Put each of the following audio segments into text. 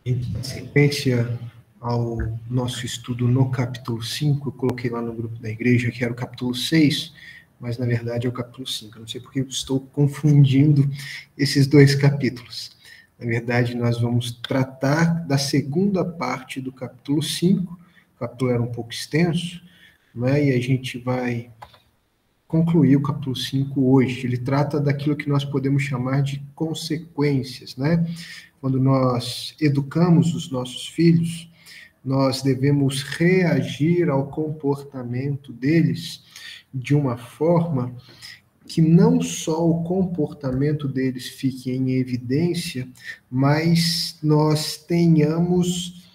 Em sequência ao nosso estudo no capítulo 5, eu coloquei lá no grupo da igreja que era o capítulo 6, mas na verdade é o capítulo 5. Eu não sei porque eu estou confundindo esses dois capítulos. Na verdade, nós vamos tratar da segunda parte do capítulo 5. O capítulo era um pouco extenso, né? E a gente vai concluir o capítulo 5 hoje. Ele trata daquilo que nós podemos chamar de consequências, né? Quando nós educamos os nossos filhos, nós devemos reagir ao comportamento deles de uma forma que não só o comportamento deles fique em evidência, mas nós tenhamos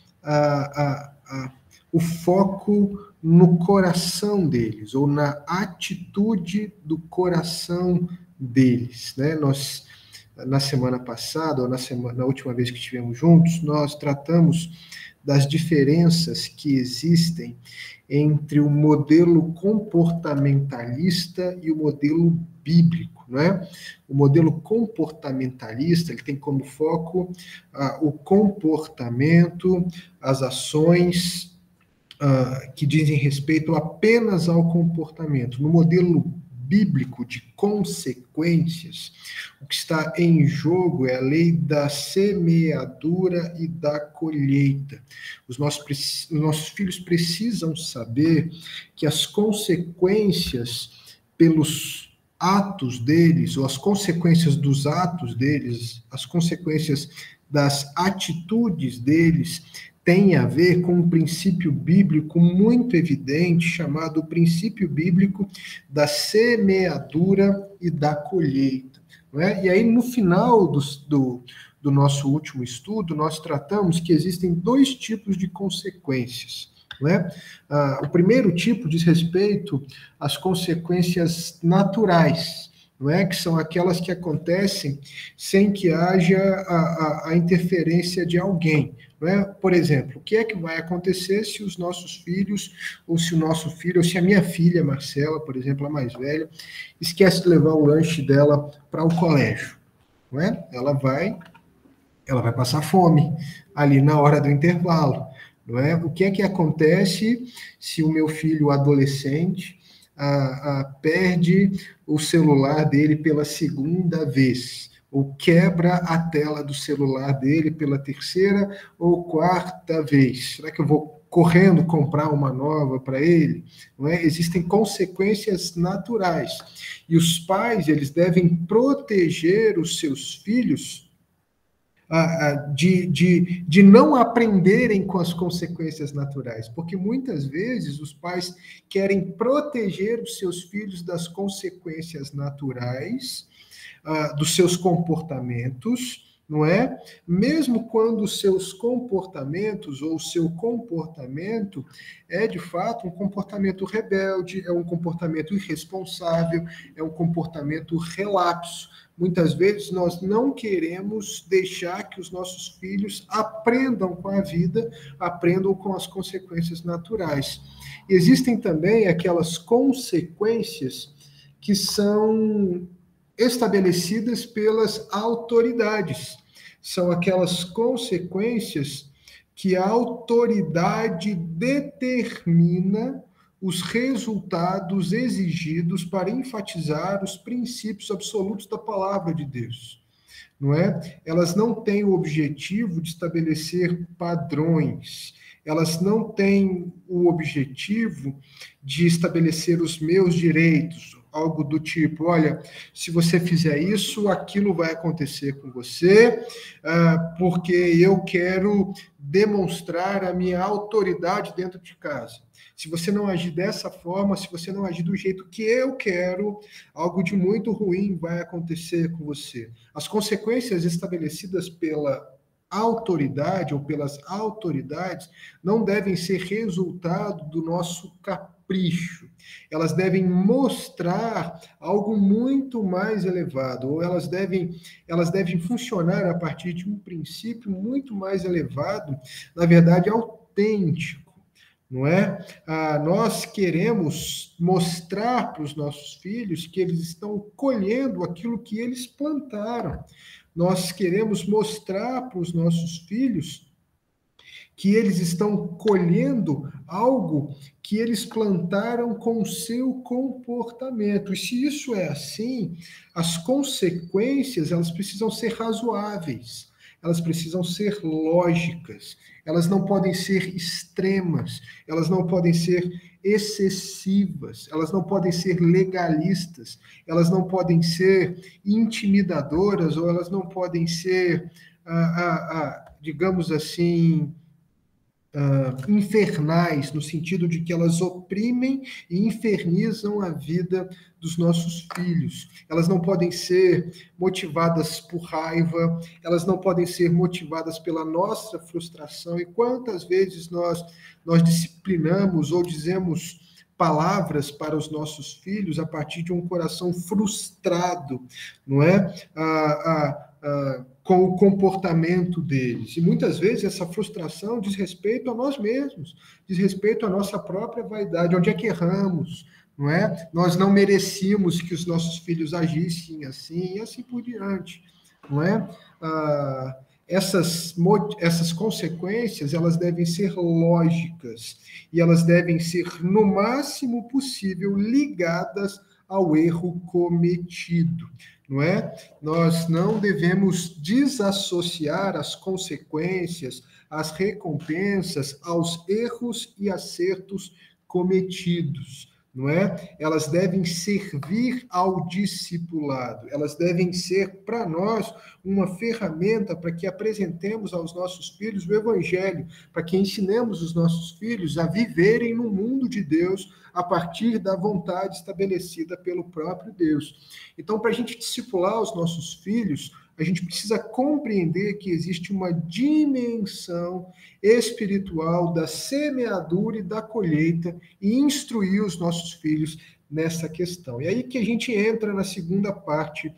o foco no coração deles, ou na atitude do coração deles, né? Nós, na semana passada, ou na última vez que estivemos juntos, nós tratamos das diferenças que existem entre o modelo comportamentalista e o modelo bíblico, não é? O modelo comportamentalista, ele tem como foco o comportamento, as ações que dizem respeito apenas ao comportamento. No modelo bíblico de consequências, o que está em jogo é a lei da semeadura e da colheita. Os nossos filhos precisam saber que as consequências pelos atos deles, ou as consequências dos atos deles, as consequências das atitudes deles, tem a ver com um princípio bíblico muito evidente, chamado princípio bíblico da semeadura e da colheita. Não é? E aí, no final do nosso último estudo, nós tratamos que existem dois tipos de consequências. Não é? O primeiro tipo diz respeito às consequências naturais, não é? Que são aquelas que acontecem sem que haja a interferência de alguém. Não é? Por exemplo, o que é que vai acontecer se os nossos filhos, ou se o nosso filho, ou se a minha filha, Marcela, por exemplo, a mais velha, esquece de levar o lanche dela para o colégio? Não é? Ela vai passar fome ali na hora do intervalo. Não é? O que é que acontece se o meu filho adolescente perde o celular dele pela segunda vez? Ou quebra a tela do celular dele pela terceira ou quarta vez? Será que eu vou correndo comprar uma nova para ele? Não é? Existem consequências naturais. E os pais, eles devem proteger os seus filhos de não aprenderem com as consequências naturais, porque muitas vezes os pais querem proteger os seus filhos das consequências naturais, dos seus comportamentos, não é? Mesmo quando os seus comportamentos ou o seu comportamento é de fato um comportamento rebelde, é um comportamento irresponsável, é um comportamento relapso. Muitas vezes nós não queremos deixar que os nossos filhos aprendam com a vida, aprendam com as consequências naturais. E existem também aquelas consequências que são estabelecidas pelas autoridades. São aquelas consequências que a autoridade determina os resultados exigidos para enfatizar os princípios absolutos da palavra de Deus. Não é? Elas não têm o objetivo de estabelecer padrões, elas não têm o objetivo de estabelecer os meus direitos, algo do tipo, olha, se você fizer isso, aquilo vai acontecer com você, porque eu quero demonstrar a minha autoridade dentro de casa. Se você não agir dessa forma, se você não agir do jeito que eu quero, algo de muito ruim vai acontecer com você. As consequências estabelecidas pela autoridade ou pelas autoridades não devem ser resultado do nosso capricho. Elas devem mostrar algo muito mais elevado, ou elas devem funcionar a partir de um princípio muito mais elevado, na verdade, autêntico. Não é? Nós queremos mostrar para os nossos filhos que eles estão colhendo aquilo que eles plantaram. Nós queremos mostrar para os nossos filhos que eles estão colhendo algo que eles plantaram com o seu comportamento. E se isso é assim, as consequências, elas precisam ser razoáveis, elas precisam ser lógicas, elas não podem ser extremas, elas não podem ser excessivas, elas não podem ser legalistas, elas não podem ser intimidadoras, ou elas não podem ser, digamos assim, infernais, no sentido de que elas oprimem e infernizam a vida dos nossos filhos. Elas não podem ser motivadas por raiva, elas não podem ser motivadas pela nossa frustração. E quantas vezes nós disciplinamos ou dizemos palavras para os nossos filhos a partir de um coração frustrado, não é? Com o comportamento deles. E muitas vezes essa frustração diz respeito a nós mesmos, diz respeito à nossa própria vaidade, onde é que erramos, não é? Nós não merecíamos que os nossos filhos agissem assim, e assim por diante, não é? Essas consequências, elas devem ser lógicas, e elas devem ser, no máximo possível, ligadas ao erro cometido, não é? Nós não devemos desassociar as consequências, as recompensas aos erros e acertos cometidos, não é? Elas devem servir ao discipulado, elas devem ser para nós uma ferramenta para que apresentemos aos nossos filhos o evangelho, para que ensinemos os nossos filhos a viverem no mundo de Deus a partir da vontade estabelecida pelo próprio Deus. Então, para a gente discipular os nossos filhos, a gente precisa compreender que existe uma dimensão espiritual da semeadura e da colheita e instruir os nossos filhos nessa questão. E aí que a gente entra na segunda parte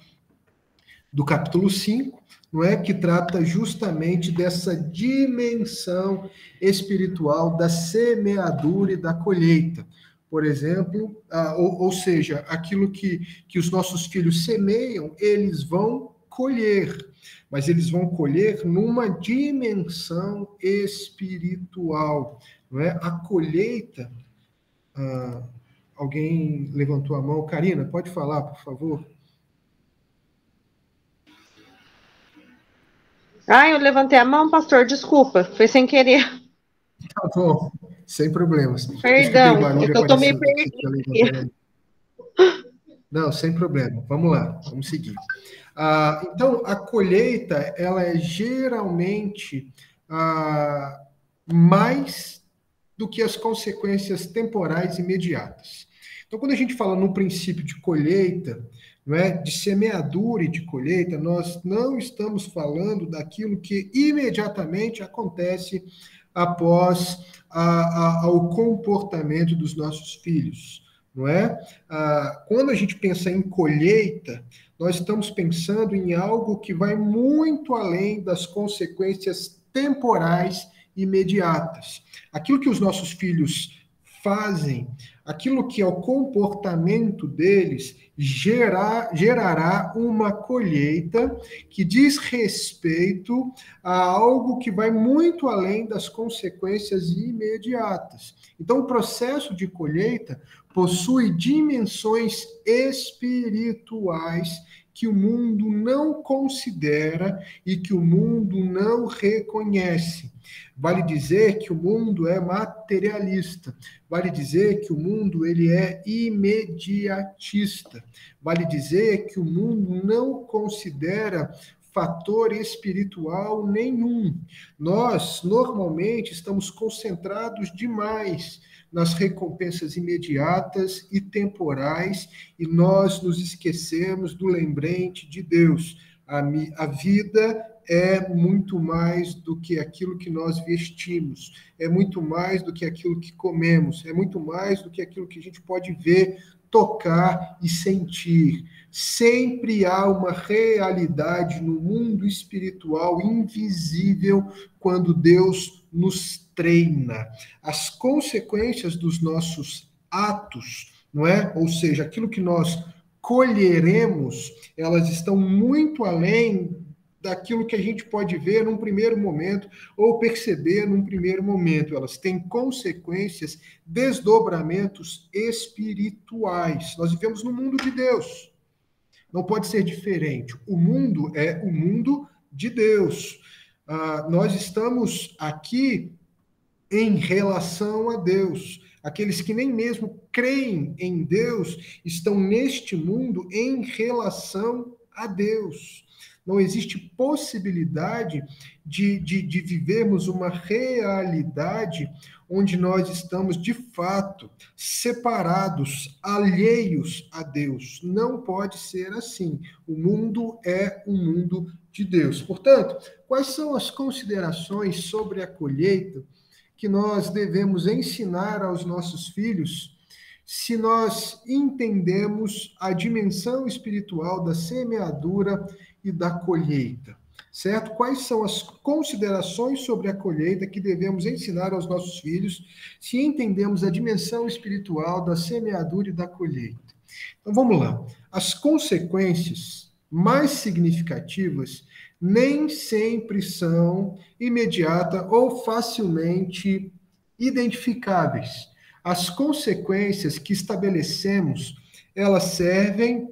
do capítulo 5, não é? Que trata justamente dessa dimensão espiritual da semeadura e da colheita. Por exemplo, ou seja, aquilo que os nossos filhos semeiam, eles vão colher, mas eles vão colher numa dimensão espiritual, não é? A colheita, alguém levantou a mão, Karina, pode falar, por favor? Eu levantei a mão, pastor, desculpa, foi sem querer. Tá bom, sem problemas. Perdão, é que eu tô meio perdida. Não, sem problema. Vamos lá, vamos seguir. Então, a colheita, ela é geralmente mais do que as consequências temporais imediatas. Então, quando a gente fala no princípio de colheita, não é, de semeadura e de colheita, nós não estamos falando daquilo que imediatamente acontece após o comportamento dos nossos filhos, não é? Quando a gente pensa em colheita, nós estamos pensando em algo que vai muito além das consequências temporais imediatas. Aquilo que os nossos filhos fazem, aquilo que é o comportamento deles, gerará uma colheita que diz respeito a algo que vai muito além das consequências imediatas. Então, o processo de colheita possui dimensões espirituais que o mundo não considera e que o mundo não reconhece. Vale dizer que o mundo é materialista, vale dizer que o mundo ele é imediatista, vale dizer que o mundo não considera fator espiritual nenhum. Nós, normalmente, estamos concentrados demais nas recompensas imediatas e temporais, e nós nos esquecemos do lembrete de Deus. A vida é muito mais do que aquilo que nós vestimos, é muito mais do que aquilo que comemos, é muito mais do que aquilo que a gente pode ver, tocar e sentir. Sempre há uma realidade no mundo espiritual invisível quando Deus nos treina. As consequências dos nossos atos, não é? Ou seja, aquilo que nós colheremos, elas estão muito além daquilo que a gente pode ver num primeiro momento ou perceber num primeiro momento. Elas têm consequências, desdobramentos espirituais. Nós vivemos no mundo de Deus. Não pode ser diferente. O mundo é o mundo de Deus. Nós estamos aqui em relação a Deus. Aqueles que nem mesmo creem em Deus estão neste mundo em relação a Deus. Não existe possibilidade de vivermos uma realidade onde nós estamos, de fato, separados, alheios a Deus. Não pode ser assim. O mundo é um mundo de Deus. Portanto, quais são as considerações sobre a colheita que nós devemos ensinar aos nossos filhos se nós entendemos a dimensão espiritual da semeadura e da colheita, certo? Quais são as considerações sobre a colheita que devemos ensinar aos nossos filhos se entendemos a dimensão espiritual da semeadura e da colheita? Então, vamos lá. As consequências mais significativas nem sempre são imediatas ou facilmente identificáveis. As consequências que estabelecemos, elas servem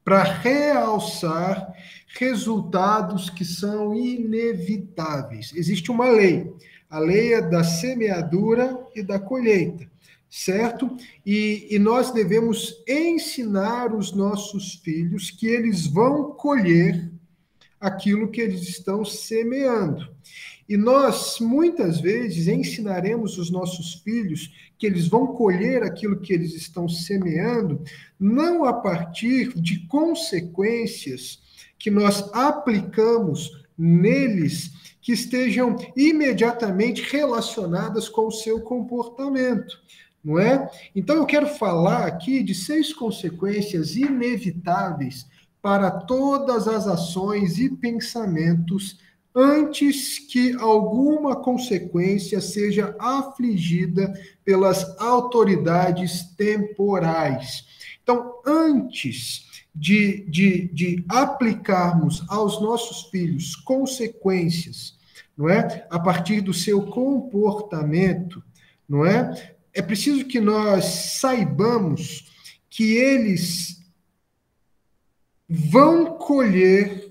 para realçar resultados que são inevitáveis. Existe uma lei, a lei é da semeadura e da colheita, certo? E nós devemos ensinar os nossos filhos que eles vão colher aquilo que eles estão semeando. E nós, muitas vezes, ensinaremos os nossos filhos que eles vão colher aquilo que eles estão semeando, não a partir de consequências que nós aplicamos neles que estejam imediatamente relacionadas com o seu comportamento, não é? Então, eu quero falar aqui de 6 consequências inevitáveis para todas as ações e pensamentos antes que alguma consequência seja afligida pelas autoridades temporais. Então, antes de aplicarmos aos nossos filhos consequências, não é? A partir do seu comportamento, não é? É preciso que nós saibamos que eles vão colher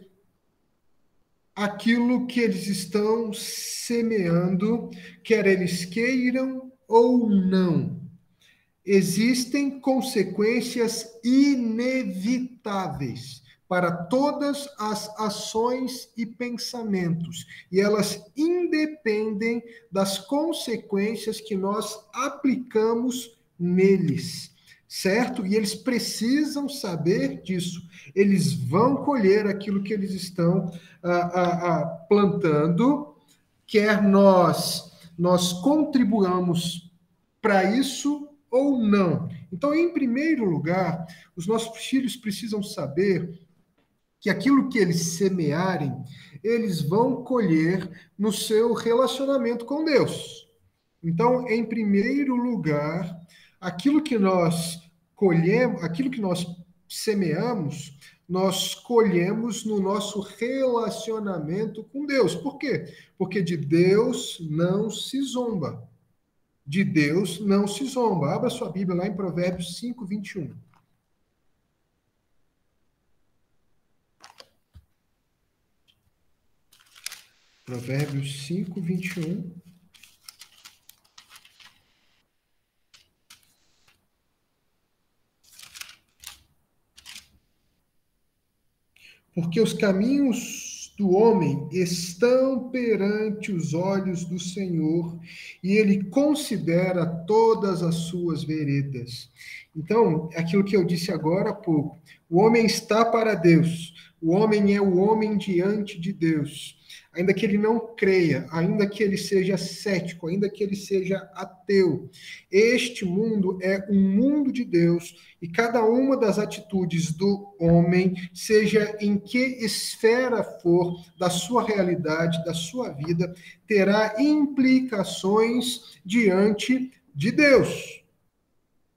aquilo que eles estão semeando, quer eles queiram ou não. Existem consequências inevitáveis para todas as ações e pensamentos, e elas independem das consequências que nós aplicamos neles, certo? E eles precisam saber disso. Eles vão colher aquilo que eles estão plantando, quer nós contribuamos para isso ou não. Então, em primeiro lugar, os nossos filhos precisam saber que aquilo que eles semearem, eles vão colher no seu relacionamento com Deus. Então, em primeiro lugar, aquilo que nós colhemos, aquilo que nós semeamos, nós colhemos no nosso relacionamento com Deus. Por quê? Porque de Deus não se zomba. De Deus não se zomba. Abra sua Bíblia lá em Provérbios 5, 21. Provérbios 5, 21. Porque os caminhos do homem estão perante os olhos do Senhor, e ele considera todas as suas veredas. Então, aquilo que eu disse agora há pouco, o homem está para Deus, o homem é o homem diante de Deus. Ainda que ele não creia, ainda que ele seja cético, ainda que ele seja ateu, este mundo é um mundo de Deus, e cada uma das atitudes do homem, seja em que esfera for da sua realidade, da sua vida, terá implicações diante de Deus,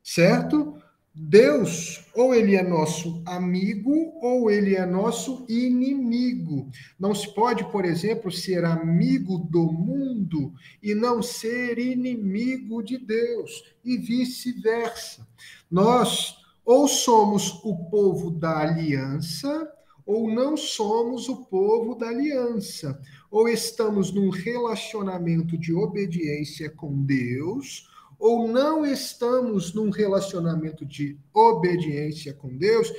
certo? Deus, ou ele é nosso amigo, ou ele é nosso inimigo. Não se pode, por exemplo, ser amigo do mundo e não ser inimigo de Deus, e vice-versa. Nós ou somos o povo da aliança, ou não somos o povo da aliança. Ou estamos num relacionamento de obediência com Deus, ou não estamos num relacionamento de obediência com Deus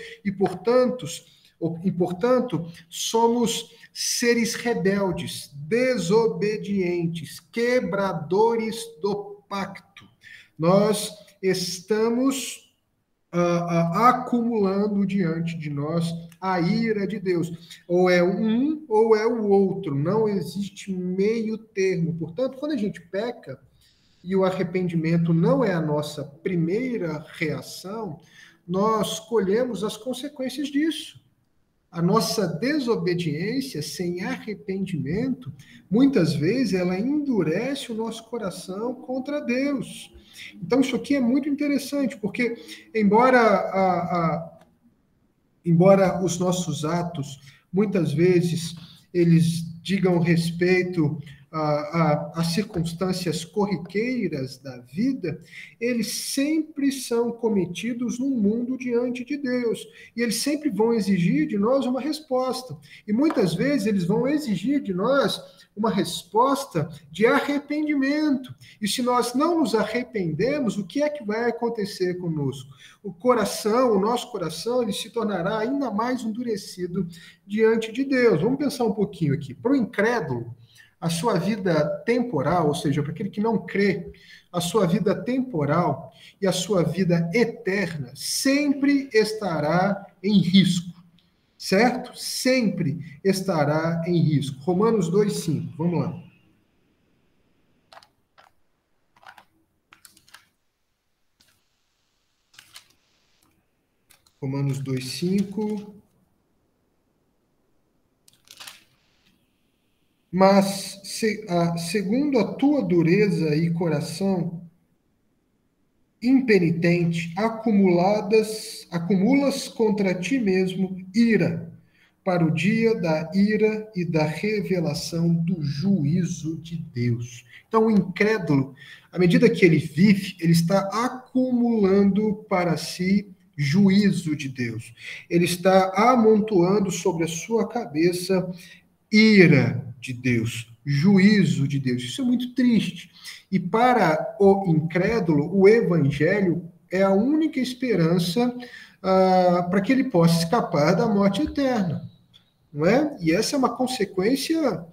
portanto, somos seres rebeldes, desobedientes, quebradores do pacto. Nós estamos acumulando diante de nós a ira de Deus. Ou é um ou é o outro, não existe meio termo. Portanto, quando a gente peca, e o arrependimento não é a nossa primeira reação, nós colhemos as consequências disso. A nossa desobediência sem arrependimento, muitas vezes, ela endurece o nosso coração contra Deus. Então, isso aqui é muito interessante, porque, embora os nossos atos, muitas vezes, eles digam respeito as circunstâncias corriqueiras da vida, eles sempre são cometidos num mundo diante de Deus. E eles sempre vão exigir de nós uma resposta. E muitas vezes eles vão exigir de nós uma resposta de arrependimento. E se nós não nos arrependemos, o que é que vai acontecer conosco? O nosso coração, ele se tornará ainda mais endurecido diante de Deus. Vamos pensar um pouquinho aqui. Para o incrédulo, a sua vida temporal, ou seja, para aquele que não crê, a sua vida temporal e a sua vida eterna sempre estará em risco, certo? Sempre estará em risco. Romanos 2,5, vamos lá. Romanos 2,5. Mas, segundo a tua dureza e coração impenitente, acumulas contra ti mesmo ira, para o dia da ira e da revelação do juízo de Deus. Então, o incrédulo, à medida que ele vive, ele está acumulando para si juízo de Deus. Ele está amontoando sobre a sua cabeça ira de Deus, juízo de Deus. Isso é muito triste. E para o incrédulo, o evangelho é a única esperança para que ele possa escapar da morte eterna, não é? E essa é uma consequência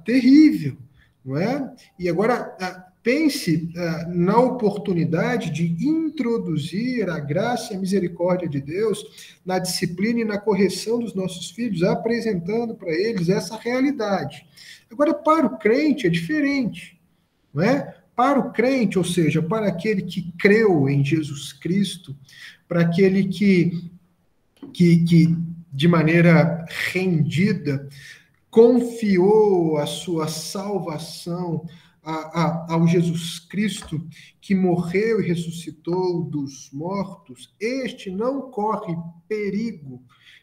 terrível, não é? E agora pense na oportunidade de introduzir a graça e a misericórdia de Deus na disciplina e na correção dos nossos filhos, apresentando para eles essa realidade. Agora, para o crente é diferente, não é? Para o crente, ou seja, para aquele que creu em Jesus Cristo, para aquele que de maneira rendida confiou a sua salvação ao Jesus Cristo, que morreu e ressuscitou dos mortos, este não corre perigo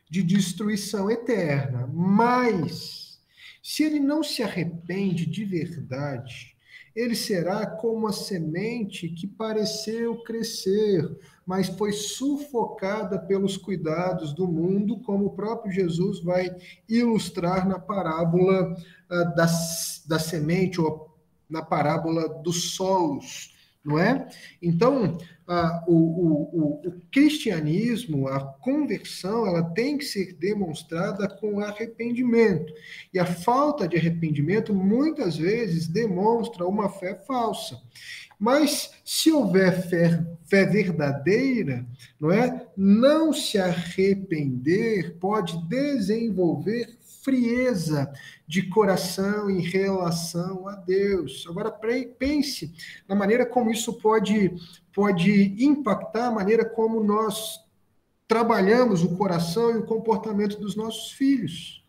de destruição eterna, mas se ele não se arrepende de verdade, ele será como a semente que pareceu crescer, mas foi sufocada pelos cuidados do mundo, como o próprio Jesus vai ilustrar na parábola da semente, ou na parábola dos solos, não é? Então, o cristianismo, a conversão, ela tem que ser demonstrada com arrependimento. E a falta de arrependimento, muitas vezes, demonstra uma fé falsa. Mas, se houver fé verdadeira, não é? Não se arrepender pode desenvolver frieza de coração em relação a Deus. Agora, pense na maneira como isso pode impactar a maneira como nós trabalhamos o coração e o comportamento dos nossos filhos.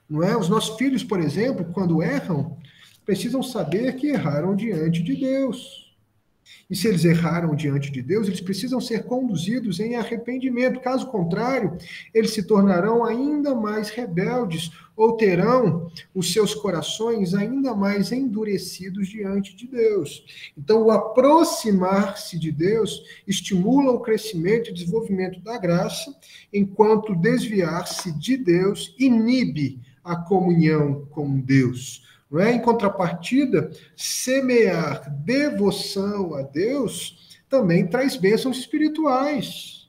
Não é? Os nossos filhos, por exemplo, quando erram, precisam saber que erraram diante de Deus. E se eles erraram diante de Deus, eles precisam ser conduzidos em arrependimento. Caso contrário, eles se tornarão ainda mais rebeldes ou terão os seus corações ainda mais endurecidos diante de Deus. Então, o aproximar-se de Deus estimula o crescimento e desenvolvimento da graça, enquanto desviar-se de Deus inibe a comunhão com Deus. Não é? Em contrapartida, semear devoção a Deus também traz bênçãos espirituais.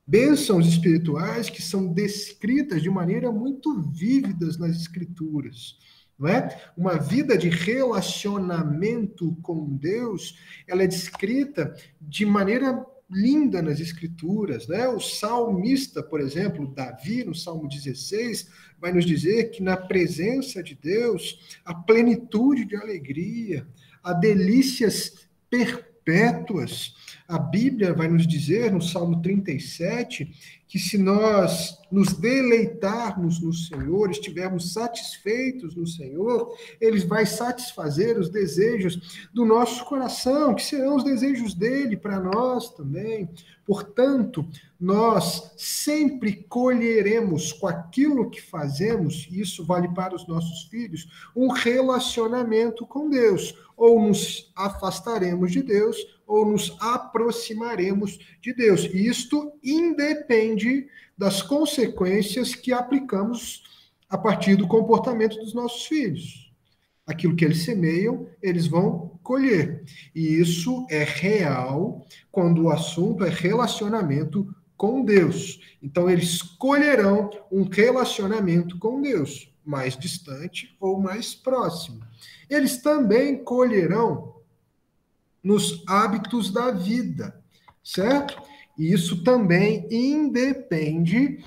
Bênçãos espirituais que são descritas de maneira muito vívidas nas Escrituras. Não é? Uma vida de relacionamento com Deus, ela é descrita de maneira linda nas Escrituras, né? O salmista, por exemplo, Davi, no Salmo 16, vai nos dizer que na presença de Deus, a plenitude de alegria, há delícias perpétuas. A Bíblia vai nos dizer, no Salmo 37, que se nós nos deleitarmos no Senhor, estivermos satisfeitos no Senhor, Ele vai satisfazer os desejos do nosso coração, que serão os desejos dele para nós também. Portanto, nós sempre colheremos com aquilo que fazemos, e isso vale para os nossos filhos, um relacionamento com Deus. Ou nos afastaremos de Deus, ou nos aproximaremos de Deus. E isto independe das consequências que aplicamos a partir do comportamento dos nossos filhos. Aquilo que eles semeiam, eles vão colher. E isso é real quando o assunto é relacionamento com Deus. Então, eles colherão um relacionamento com Deus, mais distante ou mais próximo. Eles também colherão nos hábitos da vida, certo? E isso também independe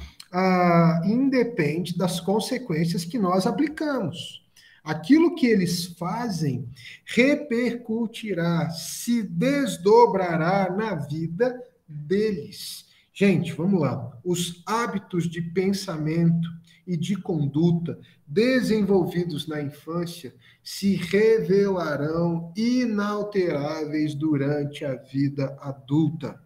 das consequências que nós aplicamos. Aquilo que eles fazem repercutirá, se desdobrará na vida deles. Gente, vamos lá. Os hábitos de pensamento e de conduta desenvolvidos na infância se revelarão inalteráveis durante a vida adulta.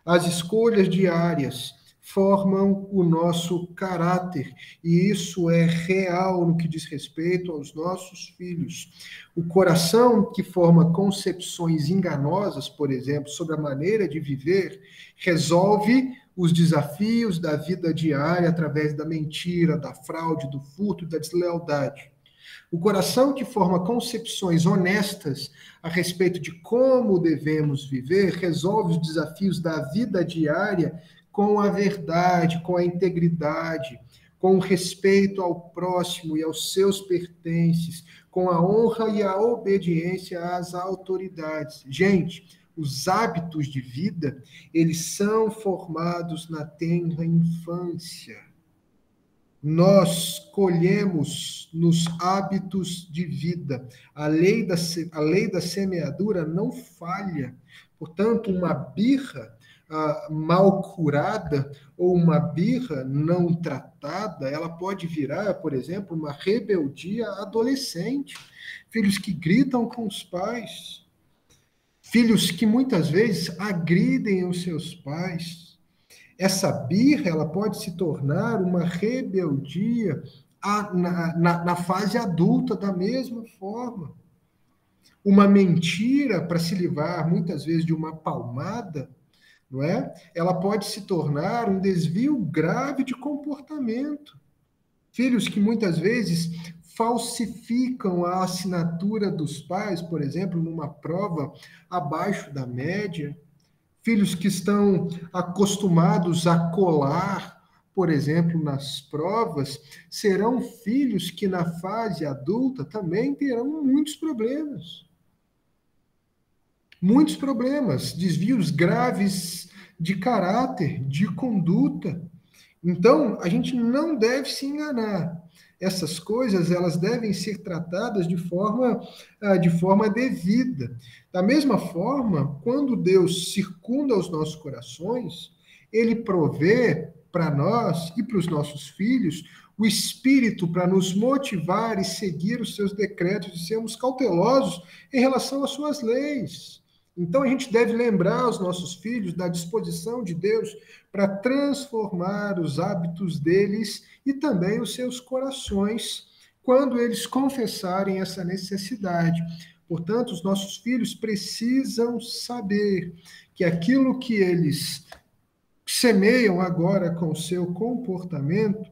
As escolhas diárias formam o nosso caráter, e isso é real no que diz respeito aos nossos filhos. O coração que forma concepções enganosas, por exemplo, sobre a maneira de viver, resolve os desafios da vida diária através da mentira, da fraude, do furto e da deslealdade. O coração que forma concepções honestas a respeito de como devemos viver, resolve os desafios da vida diária com a verdade, com a integridade, com o respeito ao próximo e aos seus pertences, com a honra e a obediência às autoridades. Gente, os hábitos de vida, eles são formados na tenra infância. Nós colhemos nos hábitos de vida. A lei da semeadura não falha. Portanto, uma birra mal curada ou uma birra não tratada, ela pode virar, por exemplo, uma rebeldia adolescente. Filhos que gritam com os pais. Filhos que muitas vezes agridem os seus pais. Essa birra, ela pode se tornar uma rebeldia na fase adulta da mesma forma. Uma mentira para se livrar, muitas vezes, de uma palmada, não é? Ela pode se tornar um desvio grave de comportamento. Filhos que muitas vezes falsificam a assinatura dos pais, por exemplo, numa prova abaixo da média. Filhos que estão acostumados a colar, por exemplo, nas provas, serão filhos que na fase adulta também terão muitos problemas. Muitos problemas, desvios graves de caráter, de conduta. Então, a gente não deve se enganar. Essas coisas, elas devem ser tratadas de forma devida. Da mesma forma, quando Deus circunda os nossos corações, Ele provê para nós e para os nossos filhos o Espírito para nos motivar e seguir os seus decretos e sermos cautelosos em relação às suas leis. Então, a gente deve lembrar os nossos filhos da disposição de Deus para transformar os hábitos deles e também os seus corações, quando eles confessarem essa necessidade. Portanto, os nossos filhos precisam saber que aquilo que eles semeiam agora com o seu comportamento,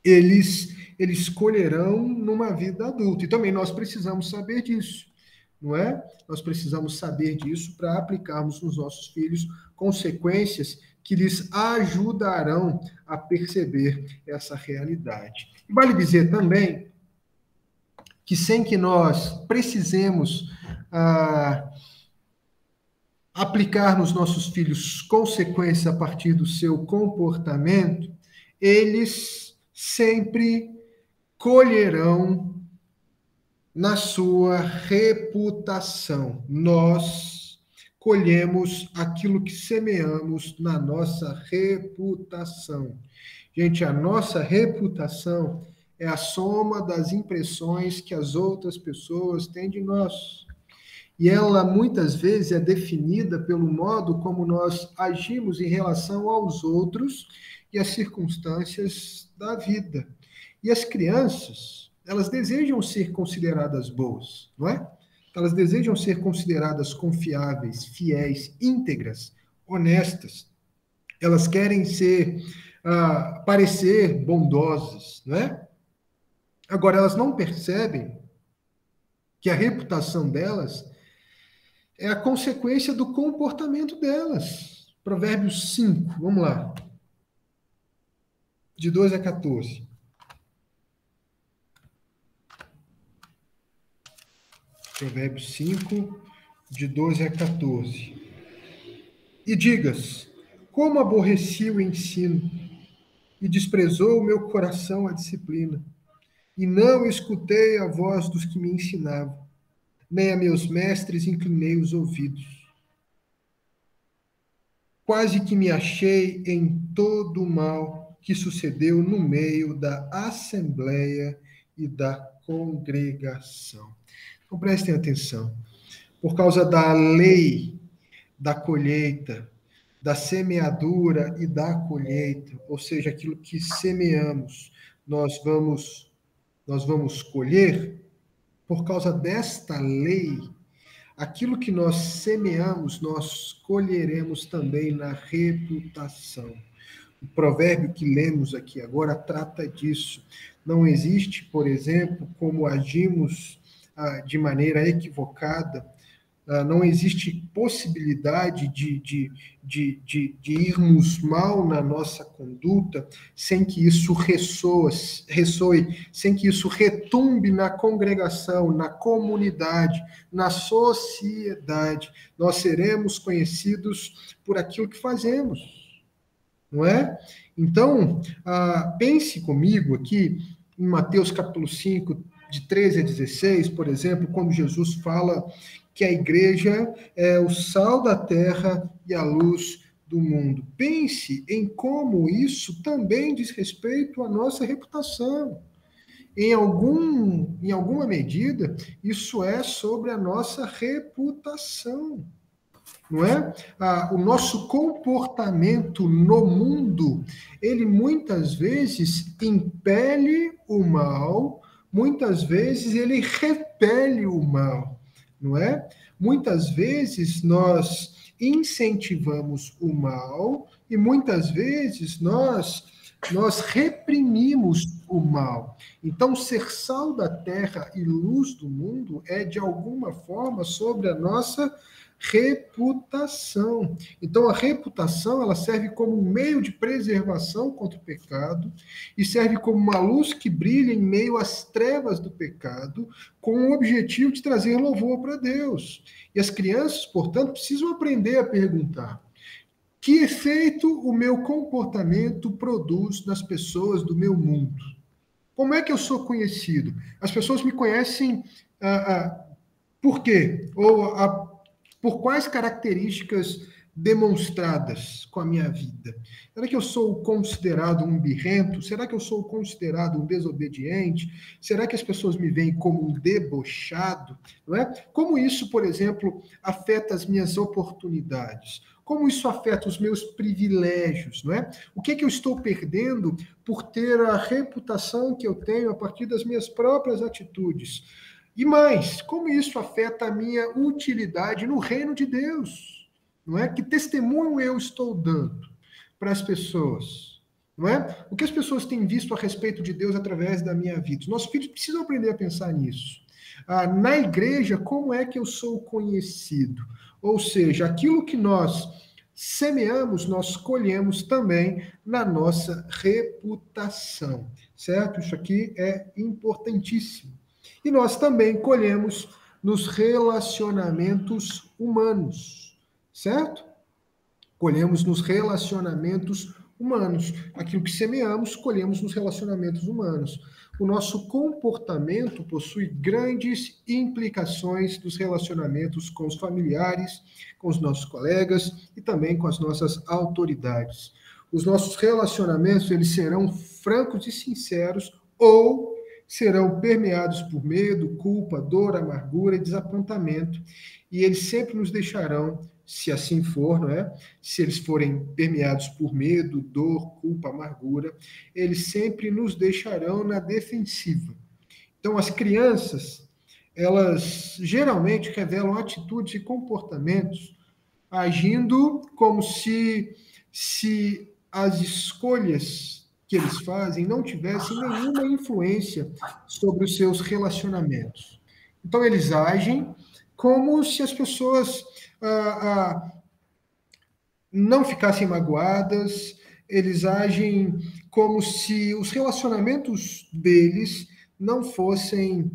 eles colherão numa vida adulta. E também nós precisamos saber disso, não é? Nós precisamos saber disso para aplicarmos nos nossos filhos consequências que lhes ajudarão a perceber essa realidade. E vale dizer também que sem que nós precisemos aplicar nos nossos filhos consequências a partir do seu comportamento, eles sempre colherão na sua reputação. Nós colhemos aquilo que semeamos na nossa reputação. Gente, a nossa reputação é a soma das impressões que as outras pessoas têm de nós. E ela, muitas vezes, é definida pelo modo como nós agimos em relação aos outros e às circunstâncias da vida. E as crianças, elas desejam ser consideradas boas, não é? Elas desejam ser consideradas confiáveis, fiéis, íntegras, honestas. Elas querem parecer bondosas, não é? Agora, elas não percebem que a reputação delas é a consequência do comportamento delas. Provérbios 5, vamos lá. De 12 a 14. Provérbios 5, de 12 a 14. E digas, como aborreci o ensino, e desprezou o meu coração a disciplina, e não escutei a voz dos que me ensinavam, nem a meus mestres inclinei os ouvidos. Quase que me achei em todo o mal que sucedeu no meio da assembleia e da congregação. Então, prestem atenção. Por causa da lei da colheita, da semeadura e da colheita, ou seja, aquilo que semeamos, nós vamos colher. Por causa desta lei, aquilo que nós semeamos, nós colheremos também na reputação. O provérbio que lemos aqui agora trata disso. Não existe, por exemplo, como agimos de maneira equivocada, não existe possibilidade de irmos mal na nossa conduta sem que isso ressoe, sem que isso retumbe na congregação, na comunidade, na sociedade. Nós seremos conhecidos por aquilo que fazemos, não é? Então, pense comigo aqui em Mateus capítulo 5, de 13 a 16, por exemplo, quando Jesus fala que a igreja é o sal da terra e a luz do mundo. Pense em como isso também diz respeito à nossa reputação. Em alguma medida, isso é sobre a nossa reputação, não é? O nosso comportamento no mundo, ele muitas vezes impele o mal, muitas vezes ele repele o mal, não é? Muitas vezes nós incentivamos o mal e muitas vezes nós reprimimos o mal. Então, ser sal da terra e luz do mundo é, de alguma forma, sobre a nossa reputação. Então, a reputação, ela serve como um meio de preservação contra o pecado e serve como uma luz que brilha em meio às trevas do pecado, com o objetivo de trazer louvor para Deus. E as crianças, portanto, precisam aprender a perguntar: que efeito o meu comportamento produz nas pessoas do meu mundo? Como é que eu sou conhecido? As pessoas me conhecem por quê? Ou por quais características demonstradas com a minha vida? Será que eu sou considerado um birrento? Será que eu sou considerado um desobediente? Será que as pessoas me veem como um debochado? Não é? Como isso, por exemplo, afeta as minhas oportunidades? Como isso afeta os meus privilégios, não é? O que é que eu estou perdendo por ter a reputação que eu tenho a partir das minhas próprias atitudes? E mais, como isso afeta a minha utilidade no reino de Deus? Não é? Que testemunho eu estou dando para as pessoas? Não é? O que as pessoas têm visto a respeito de Deus através da minha vida? Os nossos filhos precisam aprender a pensar nisso. Na igreja, como é que eu sou conhecido? Ou seja, aquilo que nós semeamos, nós colhemos também na nossa reputação, certo? Isso aqui é importantíssimo. E nós também colhemos nos relacionamentos humanos, certo? Colhemos nos relacionamentos humanos. Aquilo que semeamos, colhemos nos relacionamentos humanos. O nosso comportamento possui grandes implicações dos relacionamentos com os familiares, com os nossos colegas e também com as nossas autoridades. Os nossos relacionamentos, eles serão francos e sinceros ou serão permeados por medo, culpa, dor, amargura e desapontamento, e eles sempre nos deixarão, se assim for, não é? Se eles forem permeados por medo, dor, culpa, amargura, eles sempre nos deixarão na defensiva. Então, as crianças, elas geralmente revelam atitudes e comportamentos agindo como se as escolhas que eles fazem não tivessem nenhuma influência sobre os seus relacionamentos. Então, eles agem como se as pessoas não ficassem magoadas, eles agem como se os relacionamentos deles não fossem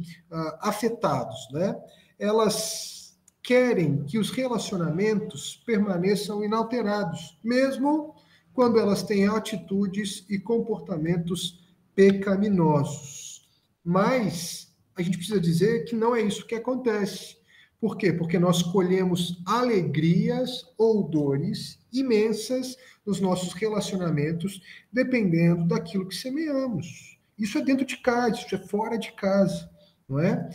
afetados, né? Elas querem que os relacionamentos permaneçam inalterados, mesmo quando elas têm atitudes e comportamentos pecaminosos. Mas a gente precisa dizer que não é isso que acontece. Por quê? Porque nós colhemos alegrias ou dores imensas nos nossos relacionamentos, dependendo daquilo que semeamos. Isso é dentro de casa, isso é fora de casa, não é?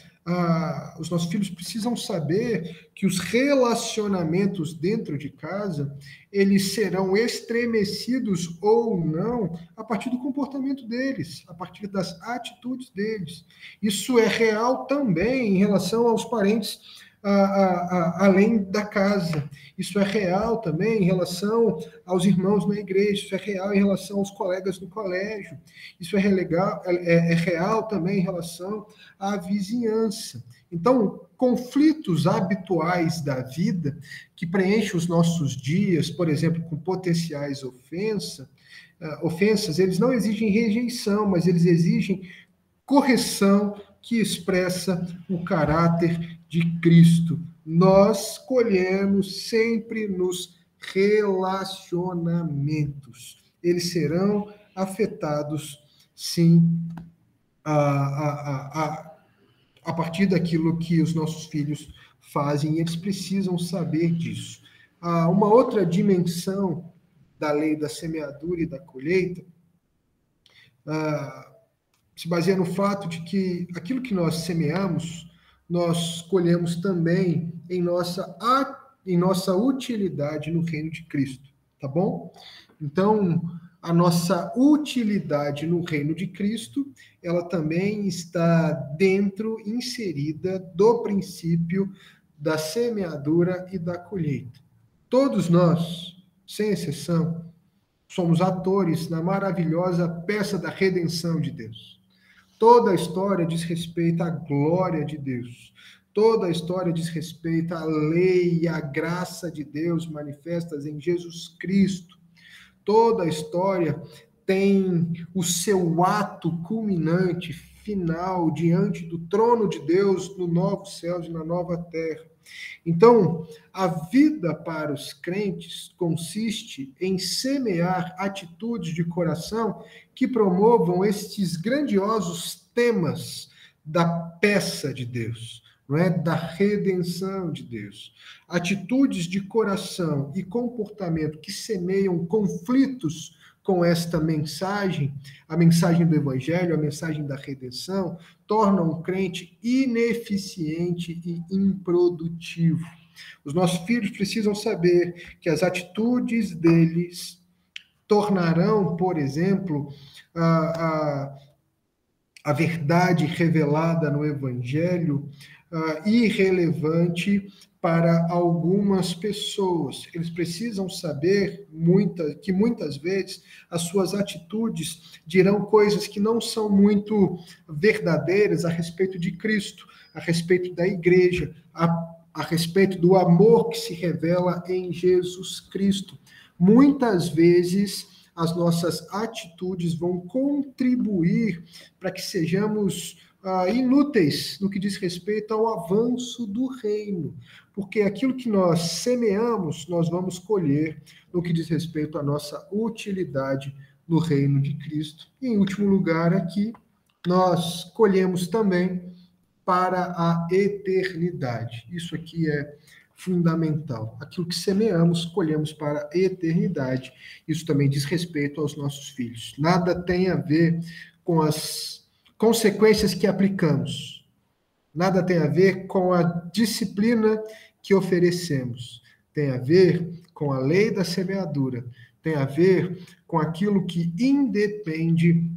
Os nossos filhos precisam saber que os relacionamentos dentro de casa, eles serão estremecidos ou não a partir do comportamento deles, a partir das atitudes deles. Isso é real também em relação aos parentes além da casa. Isso é real também em relação aos irmãos na igreja, isso é real em relação aos colegas no colégio, isso é real também em relação à vizinhança. Então, conflitos habituais da vida que preenchem os nossos dias, por exemplo, com potenciais ofensas, eles não exigem rejeição, mas eles exigem correção que expressa o caráter de Cristo. Nós colhemos sempre nos relacionamentos. Eles serão afetados, sim, a partir daquilo que os nossos filhos fazem, e eles precisam saber disso. Uma outra dimensão da lei da semeadura e da colheita se baseia no fato de que aquilo que nós semeamos, nós colhemos também em nossa utilidade no reino de Cristo, tá bom? Então, a nossa utilidade no reino de Cristo, ela também está inserida do princípio da semeadura e da colheita. Todos nós, sem exceção, somos atores na maravilhosa peça da redenção de Deus. Toda a história diz respeito à glória de Deus. Toda a história diz respeito à lei e à graça de Deus manifestas em Jesus Cristo. Toda a história tem o seu ato culminante, final, diante do trono de Deus, no novo céu e na nova terra. Então, a vida para os crentes consiste em semear atitudes de coração que promovam estes grandiosos temas da peça de Deus, não é? Da redenção de Deus. Atitudes de coração e comportamento que semeiam conflitos com esta mensagem, a mensagem do Evangelho, a mensagem da redenção, tornam o crente ineficiente e improdutivo. Os nossos filhos precisam saber que as atitudes deles tornarão, por exemplo, a verdade revelada no Evangelho irrelevante para algumas pessoas. Eles precisam saber que muitas vezes as suas atitudes dirão coisas que não são muito verdadeiras a respeito de Cristo, a respeito da igreja, a respeito do amor que se revela em Jesus Cristo. Muitas vezes as nossas atitudes vão contribuir para que sejamos inúteis no que diz respeito ao avanço do reino, porque aquilo que nós semeamos, nós vamos colher no que diz respeito à nossa utilidade no reino de Cristo. E, em último lugar, aqui, nós colhemos também para a eternidade. Isso aqui é fundamental. Aquilo que semeamos, colhemos para a eternidade. Isso também diz respeito aos nossos filhos. Nada tem a ver com as consequências que aplicamos. Nada tem a ver com a disciplina que oferecemos. Tem a ver com a lei da semeadura. Tem a ver com aquilo que independe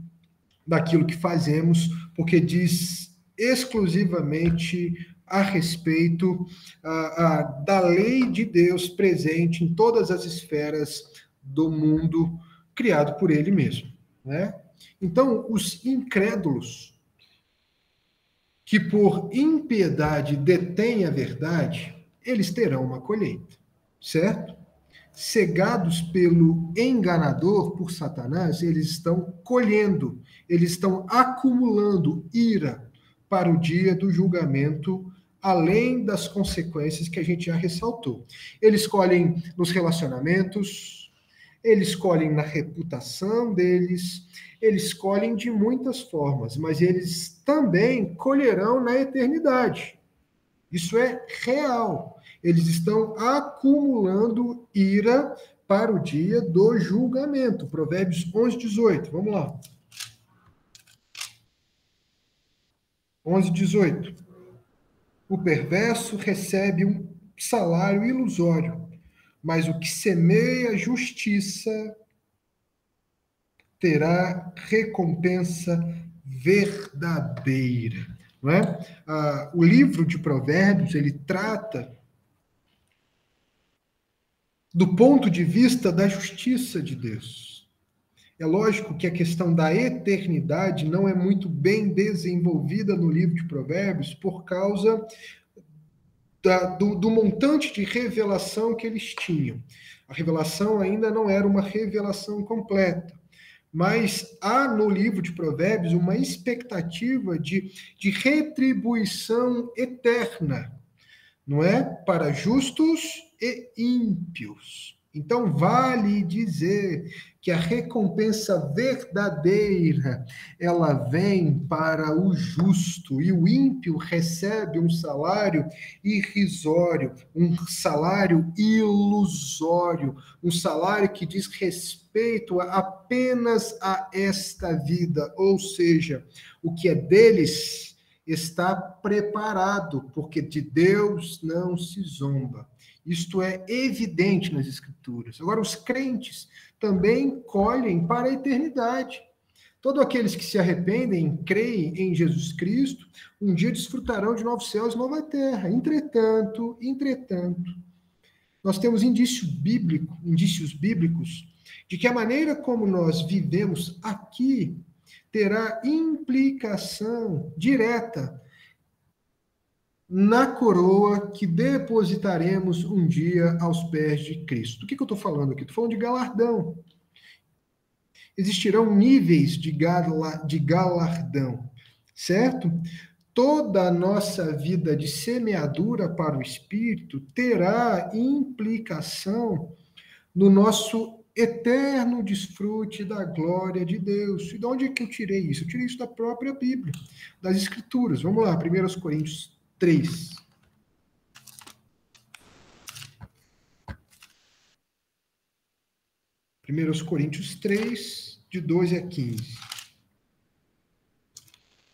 daquilo que fazemos, porque diz exclusivamente a respeito da lei de Deus presente em todas as esferas do mundo criado por ele mesmo, né? Então, os incrédulos que por impiedade detêm a verdade, eles terão uma colheita, certo? Cegados pelo enganador, por Satanás, eles estão colhendo, eles estão acumulando ira para o dia do julgamento, além das consequências que a gente já ressaltou. Eles colhem nos relacionamentos, eles colhem na reputação deles, eles colhem de muitas formas, mas eles também colherão na eternidade. Isso é real. Eles estão acumulando ira para o dia do julgamento. Provérbios 11, 18. Vamos lá. 11, 18. O perverso recebe um salário ilusório, mas o que semeia justiça terá recompensa verdadeira. Não é? O livro de Provérbios, ele trata do ponto de vista da justiça de Deus. É lógico que a questão da eternidade não é muito bem desenvolvida no livro de Provérbios por causa do montante de revelação que eles tinham. A revelação ainda não era uma revelação completa, mas há no livro de Provérbios uma expectativa de retribuição eterna, não é? Para justos e ímpios. Então, vale dizer que a recompensa verdadeira, ela vem para o justo, e o ímpio recebe um salário irrisório, um salário ilusório, um salário que diz respeito apenas a esta vida, ou seja, o que é deles está preparado, porque de Deus não se zomba. Isto é evidente nas Escrituras. Agora, os crentes também colhem para a eternidade. Todos aqueles que se arrependem, creem em Jesus Cristo, um dia desfrutarão de novos céus e nova terra. Entretanto, nós temos indícios bíblicos de que a maneira como nós vivemos aqui terá implicação direta na coroa que depositaremos um dia aos pés de Cristo. Do que eu estou falando aqui? Estou falando de galardão. Existirão níveis de galardão, certo? Toda a nossa vida de semeadura para o Espírito terá implicação no nosso eterno desfrute da glória de Deus. E de onde é que eu tirei isso? Eu tirei isso da própria Bíblia, das Escrituras. Vamos lá, 1 Coríntios 3. 1 Coríntios 3, de 12 a 15.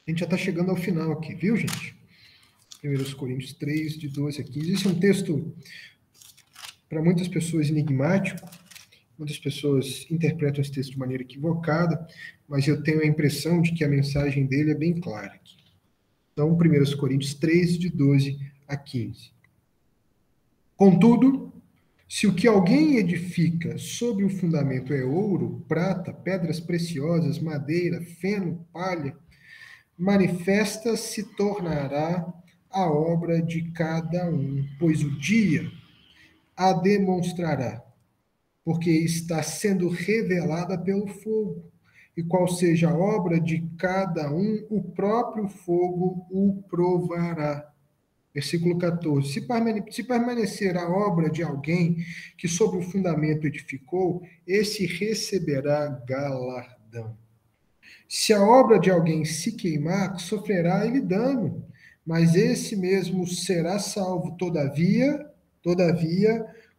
A gente já está chegando ao final aqui, viu, gente? 1 Coríntios 3, de 12 a 15. Esse é um texto, para muitas pessoas, enigmático. Muitas pessoas interpretam esse texto de maneira equivocada, mas eu tenho a impressão de que a mensagem dele é bem clara aqui. Então, 1 Coríntios 3, de 12 a 15. Contudo, se o que alguém edifica sobre o fundamento é ouro, prata, pedras preciosas, madeira, feno, palha, manifesta se tornará a obra de cada um, pois o dia a demonstrará, porque está sendo revelada pelo fogo, e qual seja a obra de cada um, o próprio fogo o provará. Versículo 14. Se permanecer a obra de alguém que sobre o fundamento edificou, esse receberá galardão. Se a obra de alguém se queimar, sofrerá ele dano, mas esse mesmo será salvo, todavia,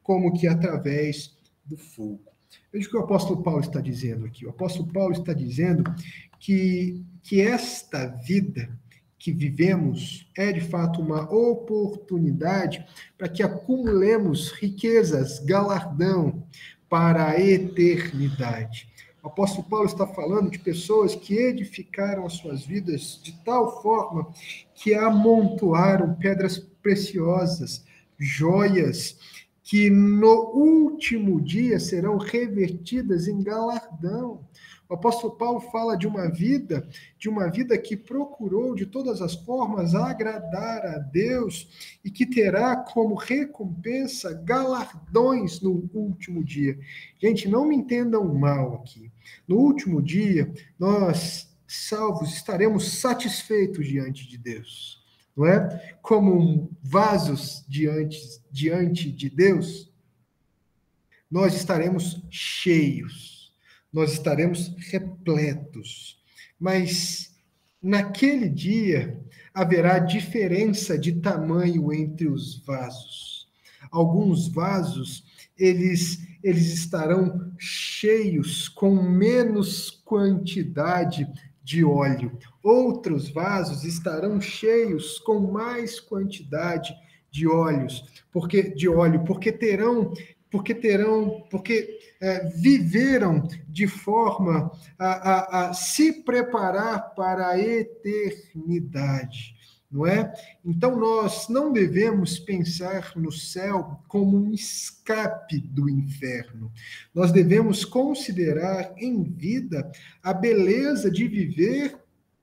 como que através do fogo. Veja o que o apóstolo Paulo está dizendo aqui. O apóstolo Paulo está dizendo que esta vida que vivemos é, de fato, uma oportunidade para que acumulemos riquezas, galardão para a eternidade. O apóstolo Paulo está falando de pessoas que edificaram as suas vidas de tal forma que amontoaram pedras preciosas, joias, que no último dia serão revertidas em galardão. O apóstolo Paulo fala de uma vida que procurou de todas as formas agradar a Deus e que terá como recompensa galardões no último dia. Gente, não me entendam mal aqui. No último dia, nós, salvos, estaremos satisfeitos diante de Deus. Não é? Como vasos diante de Deus, nós estaremos cheios, nós estaremos repletos. Mas naquele dia haverá diferença de tamanho entre os vasos. Alguns vasos, eles estarão cheios com menos quantidade de óleo. Outros vasos estarão cheios com mais quantidade de óleos, porque viveram de forma a se preparar para a eternidade, não é? Então, nós não devemos pensar no céu como um escape do inferno. Nós devemos considerar em vida a beleza de viver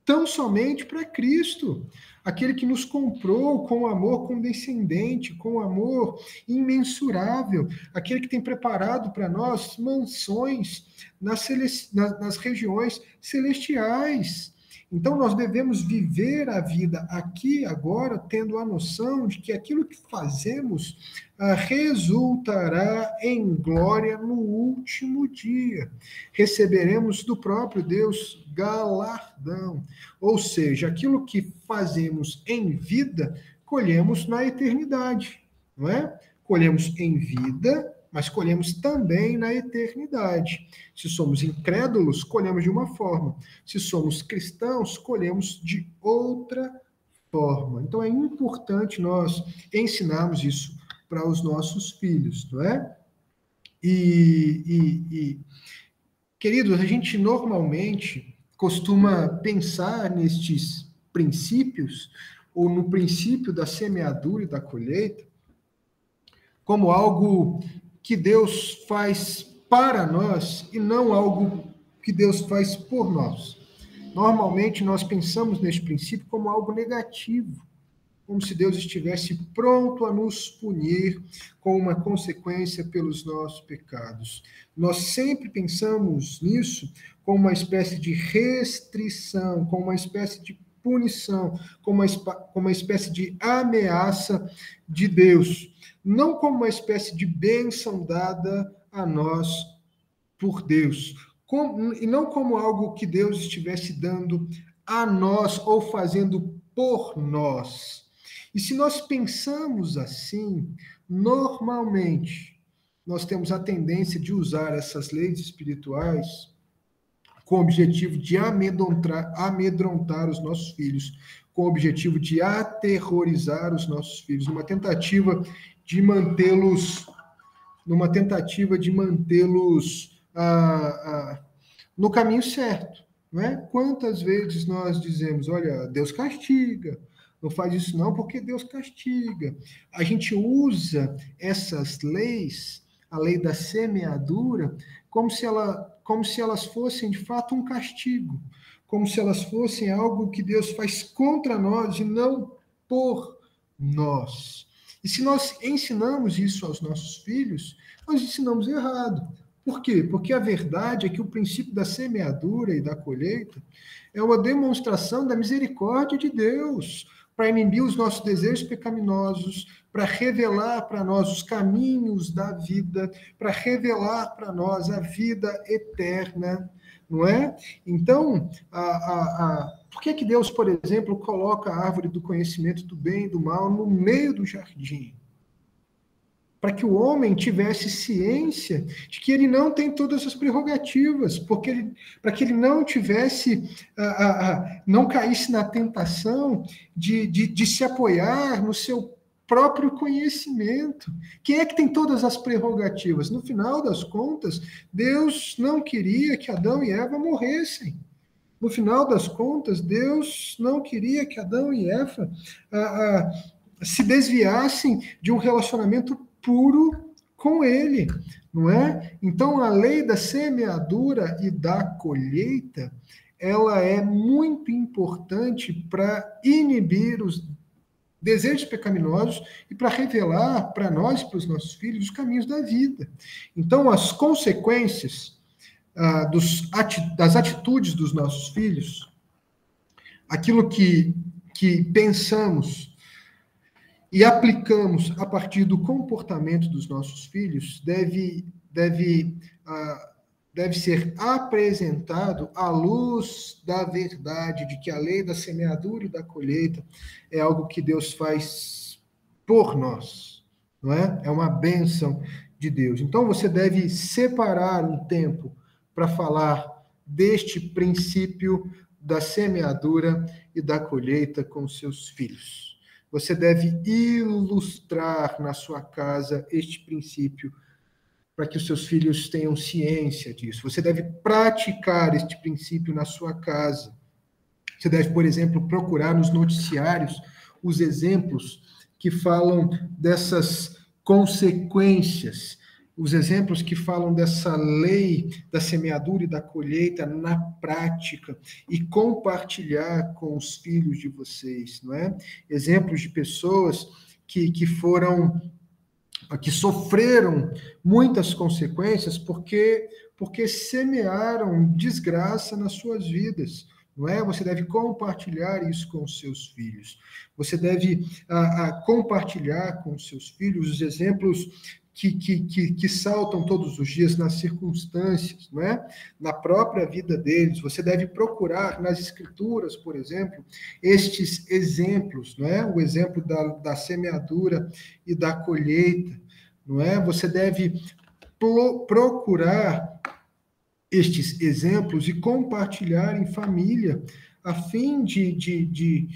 tão somente para Cristo, aquele que nos comprou com amor condescendente, com amor imensurável, aquele que tem preparado para nós mansões nas regiões celestiais. Então, nós devemos viver a vida aqui, agora, tendo a noção de que aquilo que fazemos resultará em glória no último dia. Receberemos do próprio Deus galardão. Ou seja, aquilo que fazemos em vida, colhemos na eternidade, não é? Colhemos em vida, mas colhemos também na eternidade. Se somos incrédulos, colhemos de uma forma. Se somos cristãos, colhemos de outra forma. Então é importante nós ensinarmos isso para os nossos filhos, não é? Queridos, a gente normalmente costuma pensar nestes princípios, ou no princípio da semeadura e da colheita, como algo que Deus faz para nós e não algo que Deus faz por nós. Normalmente nós pensamos neste princípio como algo negativo, como se Deus estivesse pronto a nos punir com uma consequência pelos nossos pecados. Nós sempre pensamos nisso como uma espécie de restrição, como uma espécie de punição, como uma espécie de ameaça de Deus, não como uma espécie de bênção dada a nós por Deus, e não como algo que Deus estivesse dando a nós ou fazendo por nós. E se nós pensamos assim, normalmente, nós temos a tendência de usar essas leis espirituais com o objetivo de amedrontar os nossos filhos, com o objetivo de aterrorizar os nossos filhos, numa tentativa de mantê-los no caminho certo, não é? Quantas vezes nós dizemos, olha, Deus castiga, não faz isso não porque Deus castiga. A gente usa essas leis, a lei da semeadura, como se elas fossem de fato um castigo, como se elas fossem algo que Deus faz contra nós e não por nós. E se nós ensinamos isso aos nossos filhos, nós ensinamos errado. Por quê? Porque a verdade é que o princípio da semeadura e da colheita é uma demonstração da misericórdia de Deus para inibir os nossos desejos pecaminosos, para revelar para nós os caminhos da vida, para revelar para nós a vida eterna, não é? Então, por que Deus, por exemplo, coloca a árvore do conhecimento do bem e do mal no meio do jardim? Para que o homem tivesse ciência de que ele não tem todas as prerrogativas, para que ele não tivesse, não caísse na tentação de se apoiar no seu próprio conhecimento. Quem é que tem todas as prerrogativas? No final das contas, Deus não queria que Adão e Eva morressem. No final das contas, Deus não queria que Adão e Eva se desviassem de um relacionamento puro com ele, não é? Então, a lei da semeadura e da colheita, ela é muito importante para inibir os desejos pecaminosos e para revelar para nós e para os nossos filhos os caminhos da vida. Então, as consequências das atitudes dos nossos filhos, aquilo que pensamos e aplicamos a partir do comportamento dos nossos filhos, deve ser apresentado à luz da verdade de que a lei da semeadura e da colheita é algo que Deus faz por nós, não é? É uma bênção de Deus. Então, você deve separar um tempo para falar deste princípio da semeadura e da colheita com seus filhos. Você deve ilustrar na sua casa este princípio para que os seus filhos tenham ciência disso. Você deve praticar este princípio na sua casa. Você deve, por exemplo, procurar nos noticiários os exemplos que falam dessas consequências, os exemplos que falam dessa lei da semeadura e da colheita na prática e compartilhar com os filhos de vocês, não é? Exemplos de pessoas que sofreram muitas consequências porque semearam desgraça nas suas vidas, não é? Você deve compartilhar isso com os seus filhos. Você deve compartilhar com os seus filhos os exemplos que saltam todos os dias nas circunstâncias, não é? Na própria vida deles. Você deve procurar nas escrituras, por exemplo, estes exemplos, não é? O exemplo da semeadura e da colheita, não é? Você deve procurar estes exemplos e compartilhar em família, a fim de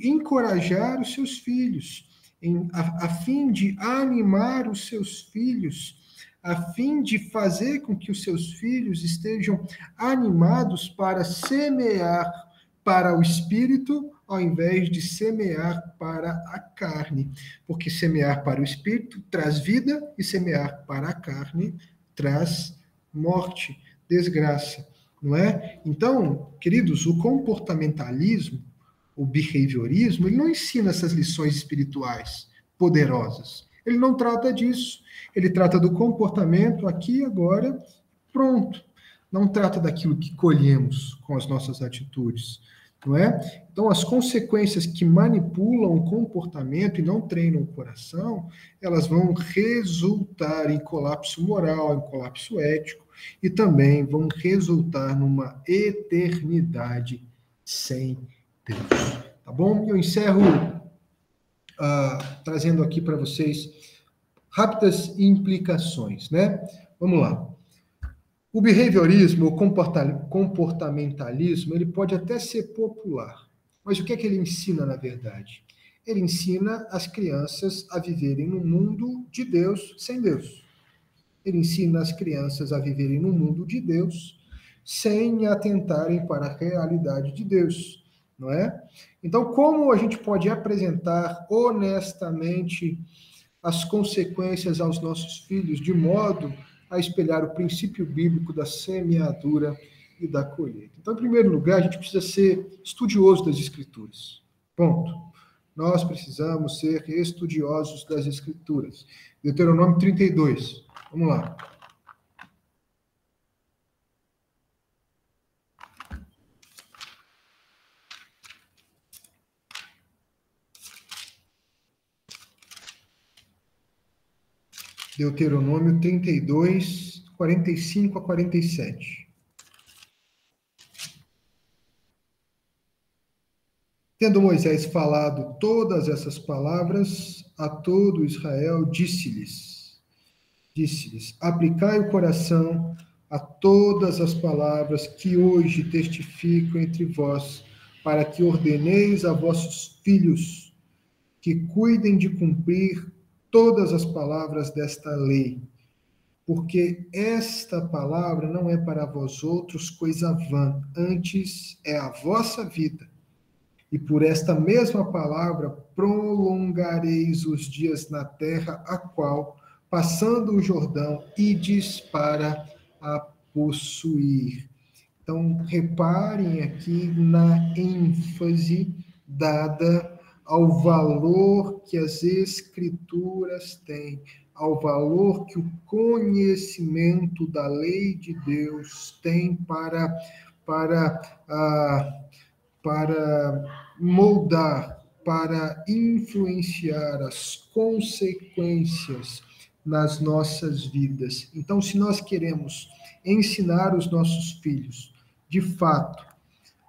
encorajar os seus filhos, a fim de animar os seus filhos, a fim de fazer com que os seus filhos estejam animados para semear para o espírito, ao invés de semear para a carne. Porque semear para o espírito traz vida e semear para a carne traz morte, desgraça, não é? Então, queridos, o comportamentalismo, o behaviorismo, ele não ensina essas lições espirituais poderosas. Ele não trata disso. Ele trata do comportamento aqui e agora, pronto. Não trata daquilo que colhemos com as nossas atitudes, não é? Então, as consequências que manipulam o comportamento e não treinam o coração, elas vão resultar em colapso moral, em colapso ético, e também vão resultar numa eternidade sem Deus. Tá bom? Eu encerro trazendo aqui para vocês rápidas implicações, né? Vamos lá. O behaviorismo, o comportamentalismo, ele pode até ser popular, mas o que é que ele ensina, na verdade? Ele ensina as crianças a viverem num mundo de Deus sem Deus. Ele ensina as crianças a viverem num mundo de Deus sem atentarem para a realidade de Deus, não é? Então, como a gente pode apresentar honestamente as consequências aos nossos filhos de modo a espelhar o princípio bíblico da semeadura e da colheita? Então, em primeiro lugar, a gente precisa ser estudioso das Escrituras. Ponto. Nós precisamos ser estudiosos das Escrituras. Deuteronômio 32. Vamos lá. Deuteronômio 32, 45 a 47. Tendo Moisés falado todas essas palavras a todo Israel, disse-lhes, aplicai o coração a todas as palavras que hoje testifico entre vós, para que ordeneis a vossos filhos que cuidem de cumprir todas as palavras desta lei, porque esta palavra não é para vós outros coisa vã, antes é a vossa vida. E por esta mesma palavra prolongareis os dias na terra, a qual, passando o Jordão, ides para a possuir. Então, reparem aqui na ênfase dada ao valor que as Escrituras têm, ao valor que o conhecimento da lei de Deus tem para moldar, para influenciar as consequências nas nossas vidas. Então, se nós queremos ensinar os nossos filhos, de fato,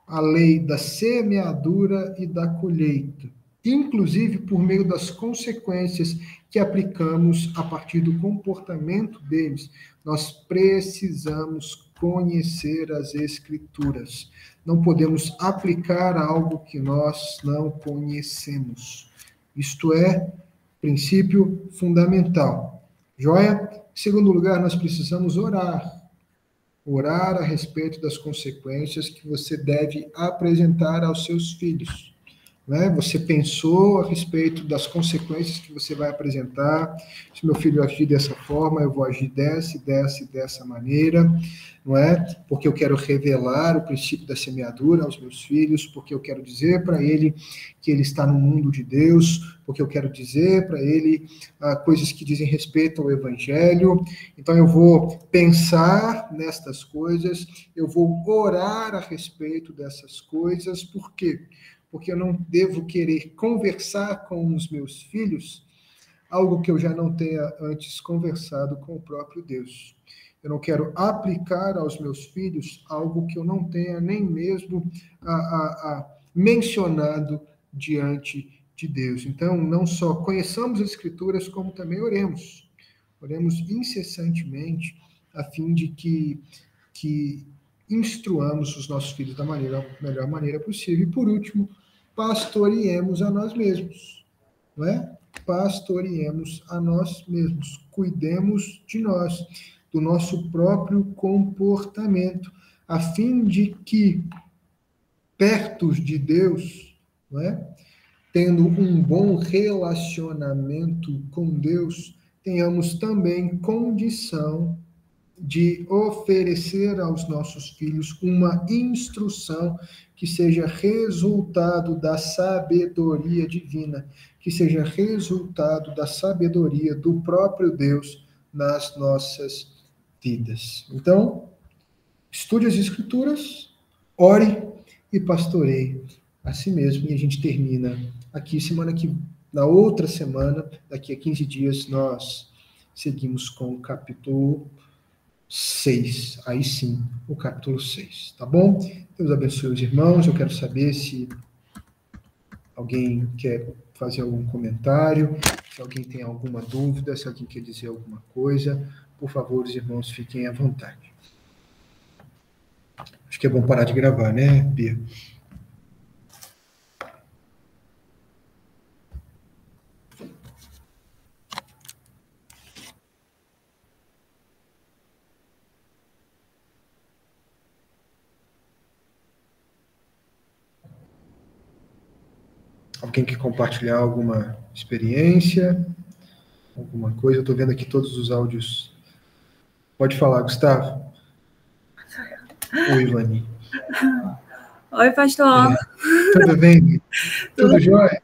a lei da semeadura e da colheita, inclusive por meio das consequências que aplicamos a partir do comportamento deles, nós precisamos conhecer as Escrituras. Não podemos aplicar algo que nós não conhecemos. Isto é princípio fundamental. Joia? Em segundo lugar, nós precisamos orar. Orar a respeito das consequências que você deve apresentar aos seus filhos. Né? Você pensou a respeito das consequências que você vai apresentar. Se meu filho agir dessa forma, eu vou agir dessa maneira, não é? Porque eu quero revelar o princípio da semeadura aos meus filhos, porque eu quero dizer para ele que ele está no mundo de Deus, porque eu quero dizer para ele coisas que dizem respeito ao Evangelho. Então eu vou pensar nestas coisas, eu vou orar a respeito dessas coisas. Por quê? Porque eu não devo querer conversar com os meus filhos algo que eu já não tenha antes conversado com o próprio Deus. Eu não quero aplicar aos meus filhos algo que eu não tenha nem mesmo mencionado diante de Deus. Então, não só conheçamos as Escrituras, como também oremos. Oremos incessantemente, a fim de que instruamos os nossos filhos da melhor maneira possível. E, por último, pastoreemos a nós mesmos, não é? Pastoreemos a nós mesmos, cuidemos de nós, do nosso próprio comportamento, a fim de que, perto de Deus, não é? Tendo um bom relacionamento com Deus, tenhamos também condição de oferecer aos nossos filhos uma instrução que seja resultado da sabedoria divina, que seja resultado da sabedoria do próprio Deus nas nossas vidas. Então, estude as Escrituras, ore e pastoreie a si mesmo. E a gente termina aqui na outra semana, daqui a 15 dias, nós seguimos com o capítulo 6. Aí sim, o capítulo 6. Tá bom? Deus abençoe os irmãos. Eu quero saber se alguém quer fazer algum comentário, se alguém tem alguma dúvida, se alguém quer dizer alguma coisa. Por favor, os irmãos, fiquem à vontade. Acho que é bom parar de gravar, né, Bia? Alguém quer compartilhar alguma experiência, alguma coisa? Eu estou vendo aqui todos os áudios. Pode falar, Gustavo. Oi, Ivani. Oi, pastor. Tudo bem? Tudo jóia?